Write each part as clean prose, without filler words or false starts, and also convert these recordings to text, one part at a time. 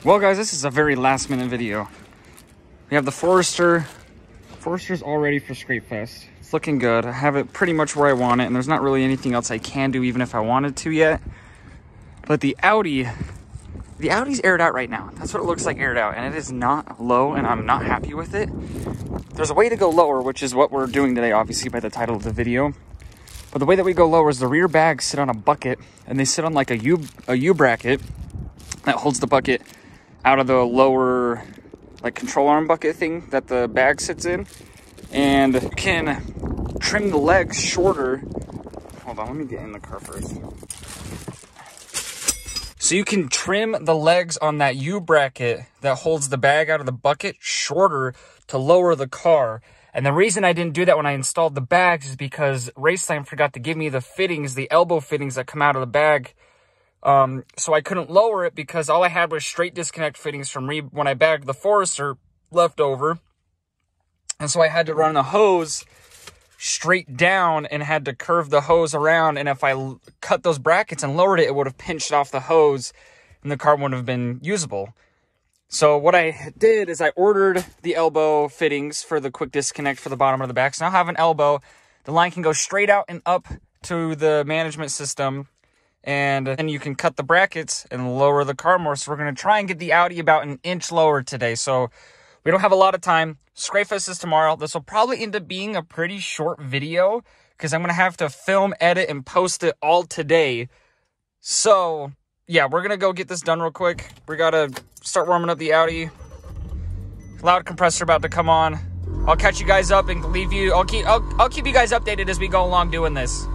Well guys, this is a very last minute video. We have the Forester. Forester's all ready for Scrape Fest. It's looking good. I have it pretty much where I want it, and there's not really anything else I can do even if I wanted to yet. But the Audi's aired out right now. That's what it looks like aired out, and it is not low, and I'm not happy with it. There's a way to go lower, which is what we're doing today, obviously, by the title of the video. But the way that we go lower is the rear bags sit on a bucket, and they sit on like a U bracket that holds the bucket out of the lower like control arm bucket thing that the bag sits in. And you can trim the legs shorter. Hold on, let me get in the car first. So you can trim the legs on that U bracket that holds the bag out of the bucket shorter to lower the car. And the reason I didn't do that when I installed the bags is because Raceline forgot to give me the fittings, the elbow fittings that come out of the bag. So I couldn't lower it because all I had was straight disconnect fittings from when I bagged the Forester left over. And so I had to run the hose straight down and had to curve the hose around. And if I cut those brackets and lowered it, it would have pinched off the hose and the car wouldn't have been usable. So what I did is I ordered the elbow fittings for the quick disconnect for the bottom of the back. So now I have an elbow. The line can go straight out and up to the management system. And then you can cut the brackets and lower the car more. So we're going to try and get the Audi about an inch lower today. So we don't have a lot of time. Scrape Fest is tomorrow. This will probably end up being a pretty short video because I'm going to have to film, edit, and post it all today. So yeah, we're going to go get this done real quick. We got to start warming up the Audi. Loud compressor about to come on. I'll catch you guys up and leave you. I'll keep you guys updated as we go along doing this.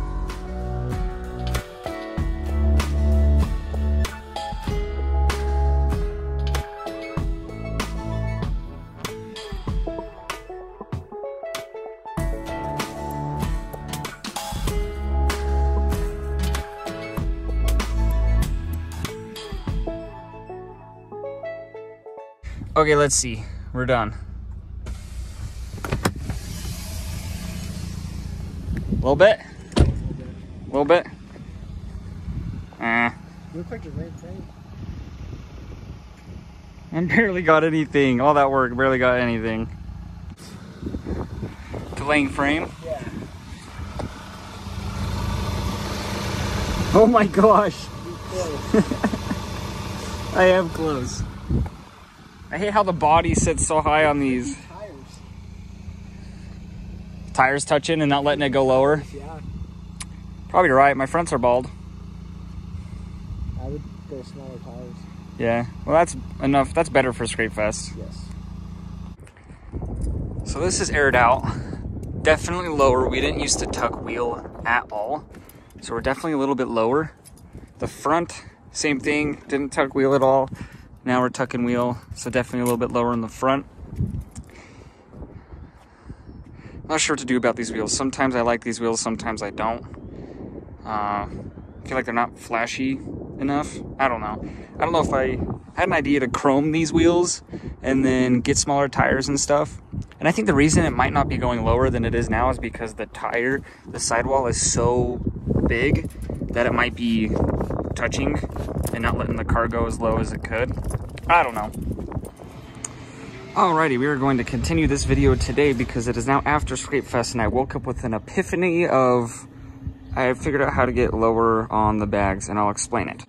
Okay, let's see. We're done. A little bit? A little bit? Looks like your main frame. I barely got anything. All that work, barely got anything. Delaying frame? Yeah. Oh my gosh. I am close. I hate how the body sits so high on these. Tires touching and not letting it go lower? Yeah. Probably right. My fronts are bald. I would go smaller tires. Yeah. Well, that's enough. That's better for Scrape Fest. Yes. So this is aired out. Definitely lower. We didn't used to tuck wheel at all. So we're definitely a little bit lower. The front, same thing. Didn't tuck wheel at all. Now we're tucking wheel, so definitely a little bit lower in the front. Not sure what to do about these wheels. Sometimes I like these wheels, sometimes I don't. I feel like they're not flashy enough. I don't know. I don't know if I had an idea to chrome these wheels and then get smaller tires and stuff. And I think the reason it might not be going lower than it is now is because the sidewall is so big that it might be touching and not letting the car go as low as it could. I don't know. Alrighty, we are going to continue this video today because it is now after Scrape Fest and I woke up with an epiphany of I figured out how to get lower on the bags, and I'll explain it.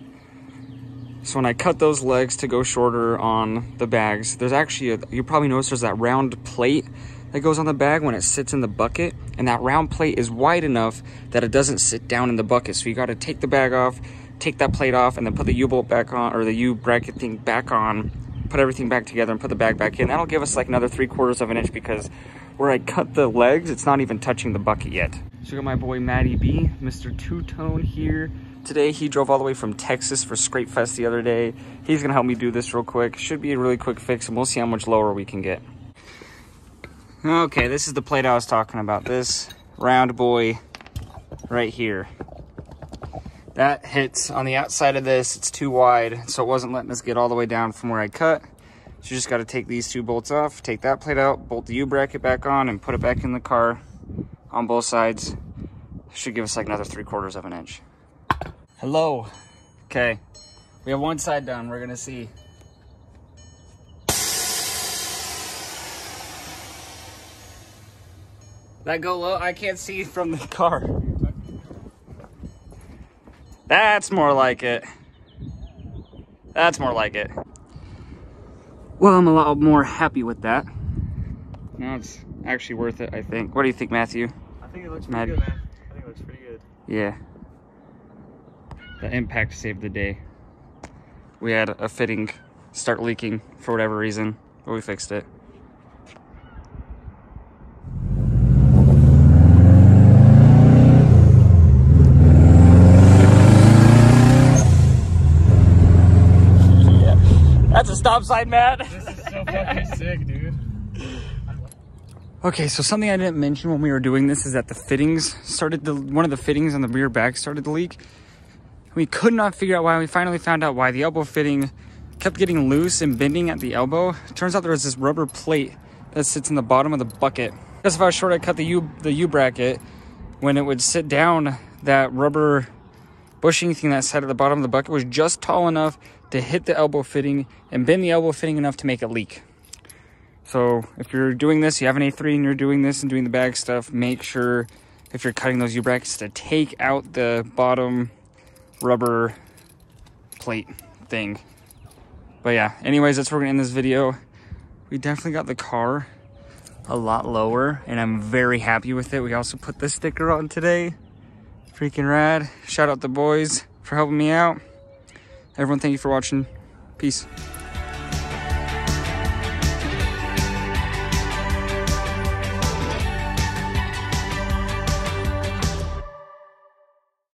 So when I cut those legs to go shorter on the bags, there's actually you probably noticed there's that round plate that goes on the bag when it sits in the bucket, and that round plate is wide enough that it doesn't sit down in the bucket. So you got to take the bag off, take that plate off, and then put the U-bolt back on, or the U-bracket thing back on, put everything back together and put the bag back in. That'll give us like another 3/4 of an inch because where I cut the legs, it's not even touching the bucket yet. So we got my boy Matty B, Mr. Two-Tone here. Today he drove all the way from Texas for Scrape Fest the other day. He's gonna help me do this real quick. Should be a really quick fix, and we'll see how much lower we can get. Okay, this is the plate I was talking about. This round boy right here. That hits on the outside of this. It's too wide, so it wasn't letting us get all the way down from where I cut. So you just got to take these two bolts off, take that plate out, bolt the U-bracket back on, and put it back in the car on both sides. Should give us like another 3/4 of an inch. Hello. Okay, we have one side done. We're gonna see. That go low? I can't see from the car. That's more like it. That's more like it. Well, I'm a lot more happy with that. Now it's actually worth it, I think. What do you think, Matthew? I think it looks pretty good, man. I think it looks pretty good. Yeah. The impact saved the day. We had a fitting start leaking for whatever reason, but we fixed it. That's a stop sign, Matt. This is so fucking sick, dude. Okay, so something I didn't mention when we were doing this is that the fittings started to, one of the fittings on the rear bag started to leak. We could not figure out why. We finally found out why. The elbow fitting kept getting loose and bending at the elbow. It turns out there was this rubber plate that sits in the bottom of the bucket. Because if I was short, I cut the U bracket. When it would sit down, that rubber bushing thing that sat at the bottom of the bucket was just tall enough to hit the elbow fitting and bend the elbow fitting enough to make it leak. So if you're doing this, you have an A3 and you're doing this and doing the bag stuff, make sure if you're cutting those U brackets to take out the bottom rubber plate thing. But yeah, anyways, that's where we're gonna end this video. We definitely got the car a lot lower and I'm very happy with it. We also put this sticker on today. Freaking rad. Shout out the boys for helping me out. Everyone, thank you for watching. Peace.